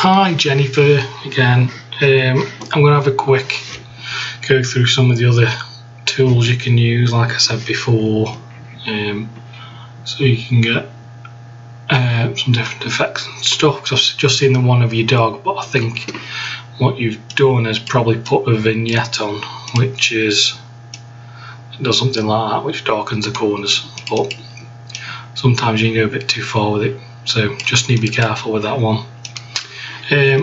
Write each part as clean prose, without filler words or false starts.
Hi Jennifer again. I'm going to have a quick go through some of the other tools you can use, like I said before, so you can get some different effects and stuff. Cause I've just seen the one of your dog, but I think what you've done is probably put a vignette on, which does something like that, which darkens the corners, but sometimes you can go a bit too far with it, so just need to be careful with that one.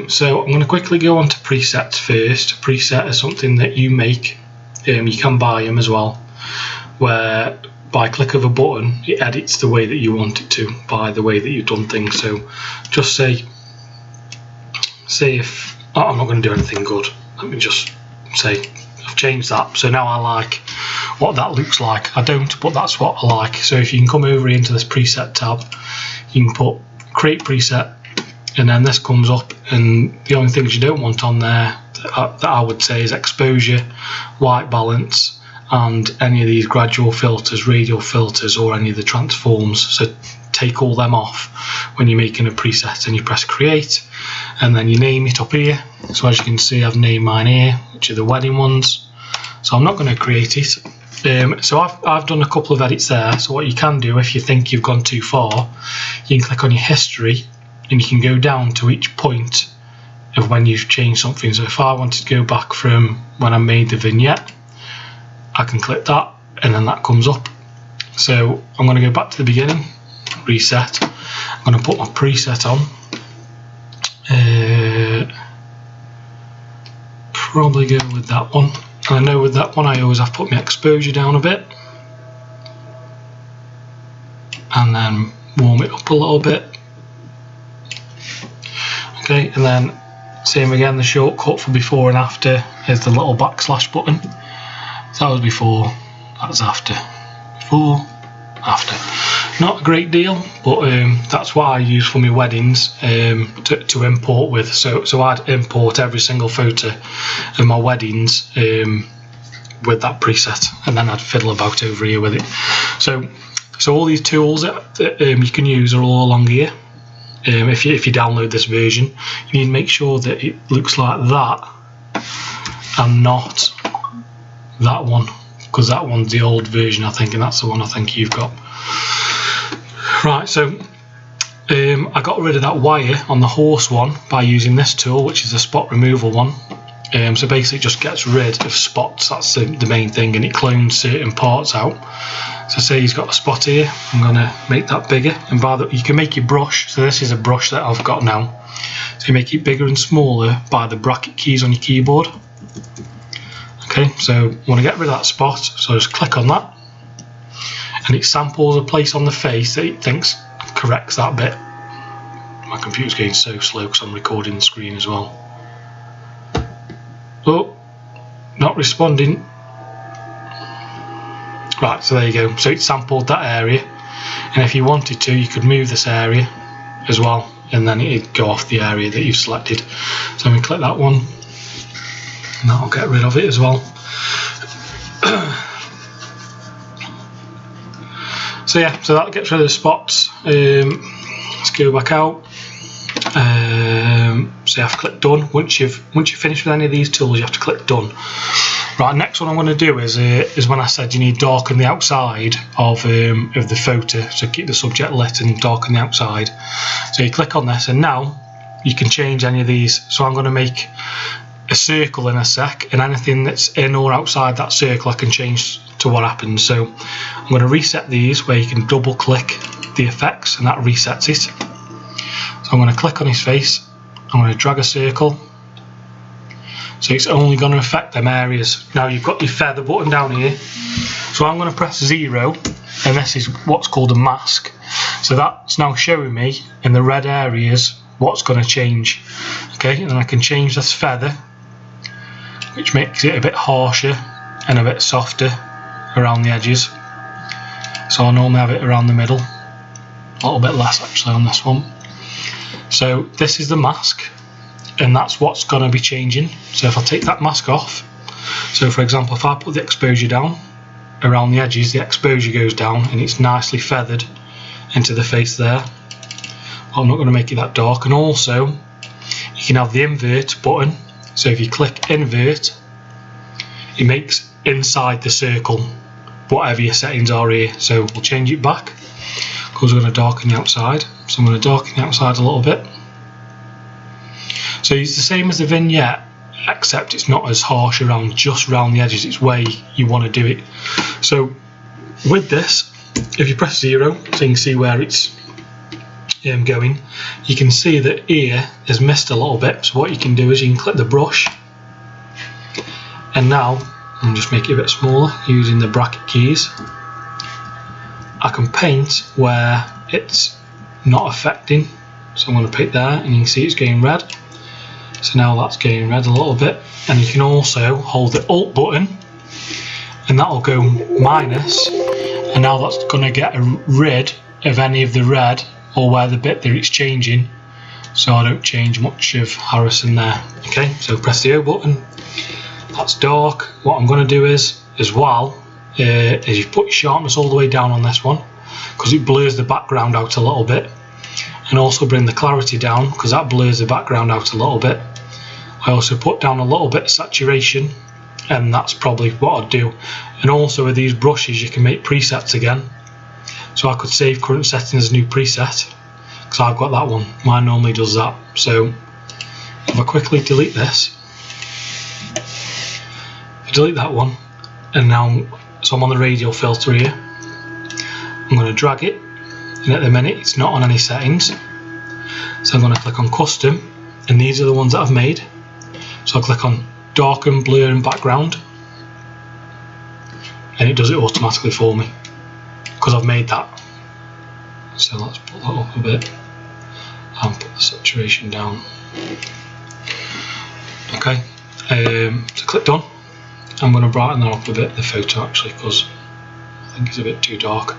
So I'm going to quickly go on to presets first. A preset is something that you make. You can buy them as well, where by click of a button it edits the way that you want it to, by the way that you've done things. So just say if I'm not going to do anything good, let me just say I've changed that, so now I like what that looks like. I don't, but that's what I like. So if you can come over into this preset tab, you can put create preset, and then this comes up, and the only things you don't want on there that I would say is exposure, white balance, and any of these gradual filters, radial filters, or any of the transforms. So take all them off when you're making a preset, and you press create, and then you name it up here. So as you can see, I've named mine here, which are the wedding ones, so I'm not going to create it. So I've done a couple of edits there. So what you can do, if you think you've gone too far, you can click on your history, and you can go down to each point of when you've changed something. So if I wanted to go back from when I made the vignette, I can click that, and then that comes up. So I'm going to go back to the beginning, reset. I'm going to put my preset on. Probably go with that one. And I know with that one I always have to put my exposure down a bit, and then warm it up a little bit. Okay, and then same again, the shortcut for before and after is the little backslash button. So that was before, that's after. Before, after. Not a great deal, but that's what I use for my weddings to import with. So I'd import every single photo of my weddings with that preset, and then I'd fiddle about over here with it. So all these tools that you can use are all along here. If you download this version, you need to make sure that it looks like that and not that one, because that one's the old version, I think, and that's the one I think you've got. Right, so I got rid of that wire on the horse one by using this tool, which is the spot removal one. So basically it just gets rid of spots, that's the main thing, and it clones certain parts out. So say he's got a spot here, I'm going to make that bigger, and you can make your brush. So this is a brush that I've got now, so you make it bigger and smaller by the bracket keys on your keyboard. Okay, so I want to get rid of that spot, so I just click on that, and it samples a place on the face that it thinks corrects that bit. My computer's getting so slow because I'm recording the screen as well. Oh, not responding. Right, so there you go. So it sampled that area, and if you wanted to, you could move this area as well, and then it'd go off the area that you've selected. So I'm going to click that one, and that'll get rid of it as well. So yeah, so that gets rid of the spots. Let's go back out. So I've clicked done. Once you've finished with any of these tools, you have to click done. Right, next one I'm going to do is when I said you need to darken the outside of the photo, so keep the subject lit and darken the outside. So you click on this, and now you can change any of these. So I'm going to make a circle in a sec, and anything that's in or outside that circle I can change to what happens. So I'm going to reset these, where you can double click the effects, and that resets it. So I'm going to click on his face, I'm going to drag a circle, so it's only going to affect them areas. Now you've got your feather button down here, so I'm going to press 0, and this is what's called a mask. So that's now showing me in the red areas what's going to change. Okay, and then I can change this feather, which makes it a bit harsher and a bit softer around the edges. So I normally have it around the middle, a little bit less actually on this one. So this is the mask, and that's what's going to be changing. So if I take that mask off, so for example, if I put the exposure down around the edges, the exposure goes down and it's nicely feathered into the face there. But I'm not going to make it that dark. And also you can have the invert button. So if you click invert, it makes inside the circle whatever your settings are here. So we'll change it back because we're going to darken the outside. So I'm going to darken the outside a little bit. So it's the same as the vignette, except it's not as harsh around, just around the edges. It's where you want to do it. So with this, if you press 0, so you can see where it's going, you can see that here is missed a little bit. So what you can do is you can click the brush, and now I'll just make it a bit smaller using the bracket keys. I can paint where it's not affecting. So I'm going to pick there, and you can see it's getting red. So now that's getting red a little bit, and you can also hold the Alt button, and that'll go minus, and now that's going to get rid of any of the red or where the bit that it's changing, so I don't change much of Harrison there. Okay, so press the O button. That's dark. What I'm going to do is, as well, is you put your sharpness all the way down on this one because it blurs the background out a little bit, and also bring the clarity down because that blurs the background out a little bit. I also put down a little bit of saturation, and that's probably what I'd do. And also with these brushes you can make presets again, so I could save current settings as a new preset because I've got that one. Mine normally does that. So if I quickly delete this, delete that one, and now so I'm on the radial filter here. I'm going to drag it, and at the minute it's not on any settings, so I'm going to click on custom, and these are the ones that I've made. So I'll click on darken, blur and background, and it does it automatically for me because I've made that. So let's put that up a bit and put the saturation down. Okay, so click done. I'm going to brighten that up a bit, the photo actually, because I think it's a bit too dark.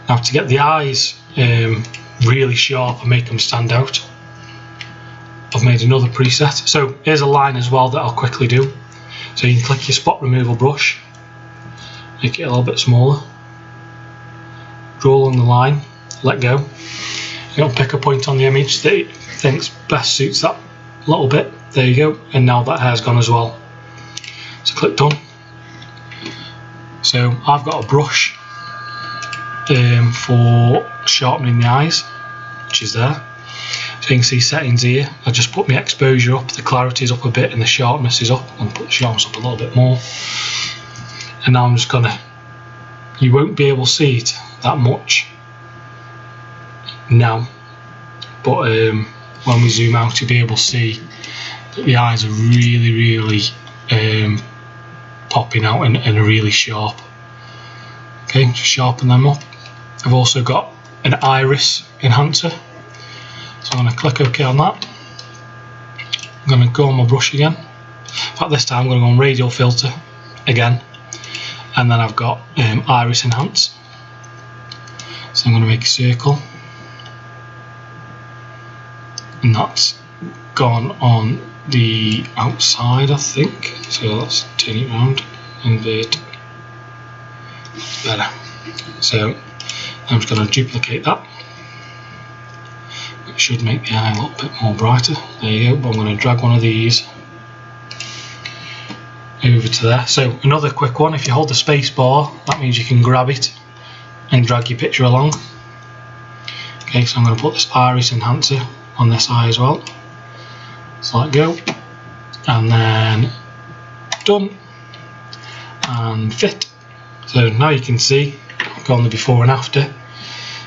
Now to get the eyes really sharp and make them stand out, I've made another preset. So here's a line as well that I'll quickly do. So you can click your spot removal brush, make it a little bit smaller, draw along the line, let go. It'll pick a point on the image that it thinks best suits that little bit. There you go, and now that hair's gone as well. So click done. So I've got a brush for sharpening the eyes, which is there. So you can see settings here. I just put my exposure up, the clarity is up a bit, and the sharpness is up. I'm going to put the sharpness up a little bit more. And now I'm just gonna, you won't be able to see it that much now, but when we zoom out you'll be able to see that the eyes are really popping out and are really sharp. Okay, just sharpen them up. I've also got an iris enhancer, so I'm going to click OK on that. I'm going to go on my brush again. In fact, this time I'm going to go on radial filter again, and then I've got iris enhance. So I'm going to make a circle, and that's gone on the outside, I think. So let's turn it around, invert. Better. So I'm just going to duplicate that, which should make the eye a little bit more brighter. There you go. But I'm going to drag one of these over to there. So another quick one, if you hold the space bar, that means you can grab it and drag your picture along. Okay, so I'm going to put this iris enhancer on this eye as well. So let go, and then done, and fit. So now you can see I've gone the before and after.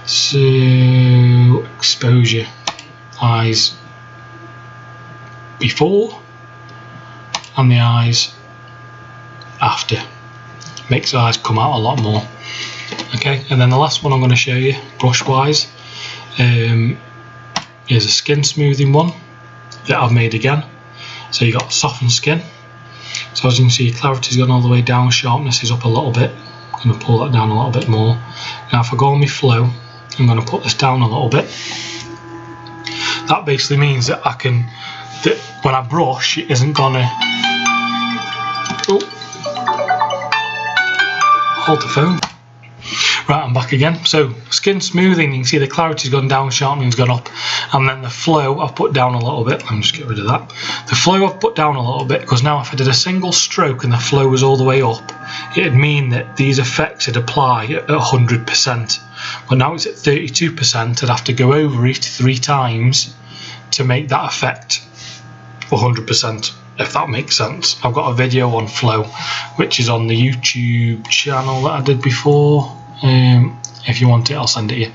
So exposure, eyes before and the eyes after. Makes the eyes come out a lot more. Okay, and then the last one I'm going to show you brush wise is a skin smoothing one that I've made again. So you got softened skin. So as you can see, clarity's gone all the way down, sharpness is up a little bit. I'm going to pull that down a little bit more. Now if I go on my flow, I'm going to put this down a little bit. That basically means that I can, that when I brush, it isn't going to, hold the phone. Right, I'm back again. So skin smoothing, you can see the clarity's gone down, sharpening's gone up, and then the flow I've put down a little bit. Let me just get rid of that. The flow I've put down a little bit because now if I did a single stroke and the flow was all the way up, it'd mean that these effects would apply at 100%. But now it's at 32%, I'd have to go over it 3 times to make that effect 100%, if that makes sense. I've got a video on flow, which is on the YouTube channel that I did before. If you want it, I'll send it you.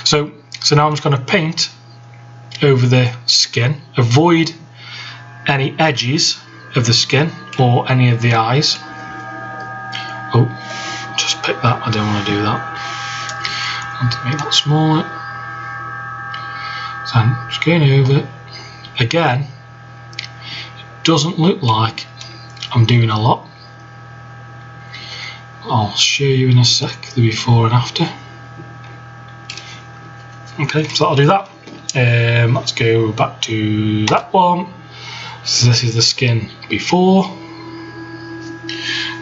So now I'm just going to paint over the skin, avoid any edges of the skin or any of the eyes. Oh, just pick that, I don't want to do that. I want to make that smaller. So I'm just going over it. Again, it doesn't look like I'm doing a lot. I'll show you in a sec the before and after. Okay, so that'll do that. Let's go back to that one. So this is the skin before.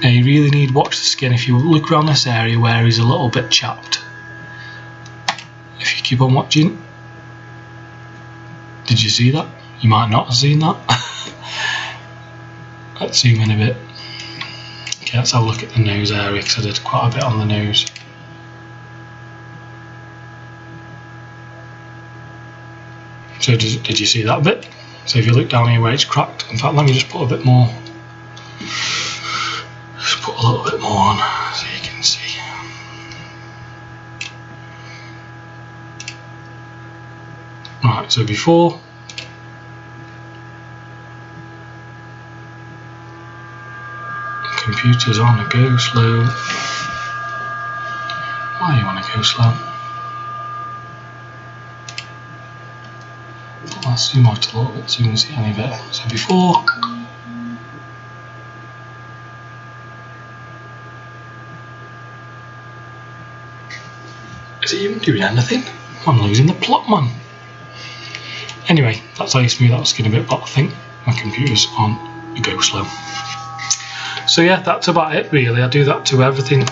Now you really need to watch the skin. If you look around this area where he's a little bit chapped, if you keep on watching, did you see that? You might not have seen that. Let's zoom in a bit. Okay, let's have a look at the nose area because I did quite a bit on the nose. So did you see that bit? So if you look down here where it's cracked, in fact let me just put a bit more. Just put a little bit more on so you can see. Right, so before. Computer's on a go slow. Why do you want to go slow? Let's zoom out a little bit so you can see any better. So before. Is it even doing anything? I'm losing the plot, man. Anyway, that's how you smooth out the skin a bit, but I think my computer's on a go slow. So yeah, that's about it really. I do that to everything.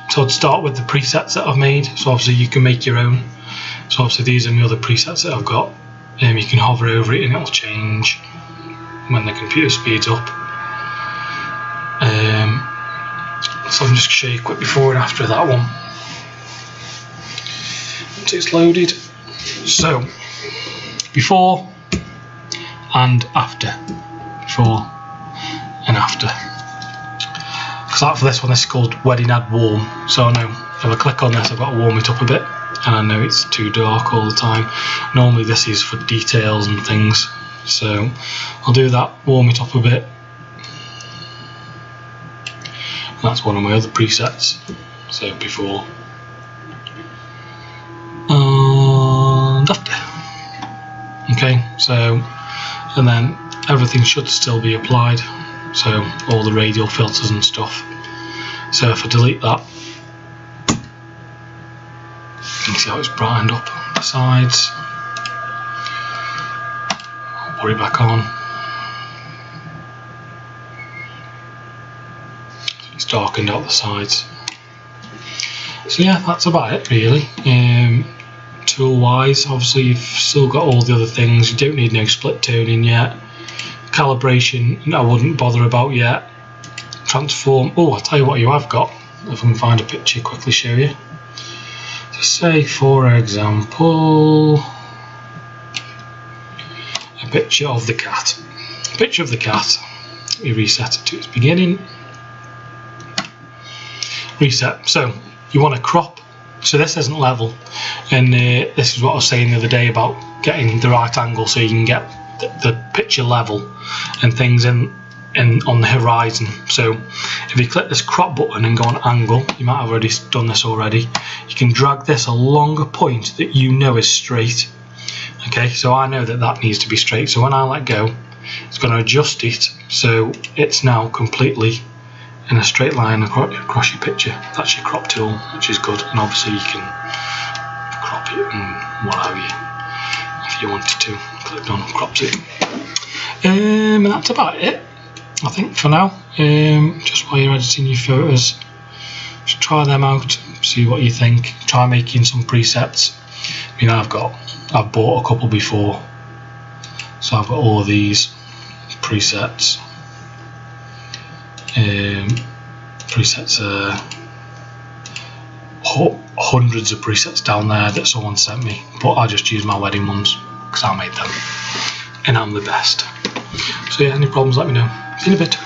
So I'd start with the presets that I've made. So obviously you can make your own. So obviously these are my other presets that I've got. You can hover over it and it'll change when the computer speeds up. So I'm just going to show you a quick before and after that one. Once it's loaded. So before and after. Before and after. Because for this one, this is called Wedding Ad Warm. So I know if I click on this, I've got to warm it up a bit, and I know it's too dark all the time. Normally this is for details and things, so I'll do that, warm it up a bit. And that's one of my other presets. So before and after. Okay, so and then everything should still be applied. So all the radial filters and stuff. So if I delete that, you can see how it's brightened up the sides. I'll put it back on. It's darkened out the sides. So yeah, that's about it really. Tool wise, obviously you've still got all the other things. You don't need no split toning yet. Calibration I wouldn't bother about yet. Transform, oh I'll tell you what you have got, if I can find a picture quickly show you. So say for example a picture of the cat. Picture of the cat. We reset it to its beginning. Reset. So you want to crop. So this isn't level, and this is what I was saying the other day about getting the right angle so you can get the picture level and things in on the horizon. So if you click this crop button and go on angle, you might have already done this already, you can drag this along a point that you know is straight. Okay, so I know that that needs to be straight, so when I let go it's going to adjust it so it's now completely in a straight line across your picture. That's your crop tool, which is good, and obviously you can crop it and what have you if you wanted to. Click on crops it. And that's about it, I think, for now. Just while you're editing your photos, Just try them out, see what you think. Try making some presets. I mean, I've bought a couple before, so I've got all of these presets. Presets are hundreds of presets down there that someone sent me, but I just use my wedding ones because I made them and I'm the best. So yeah, any problems let me know. See you in a bit.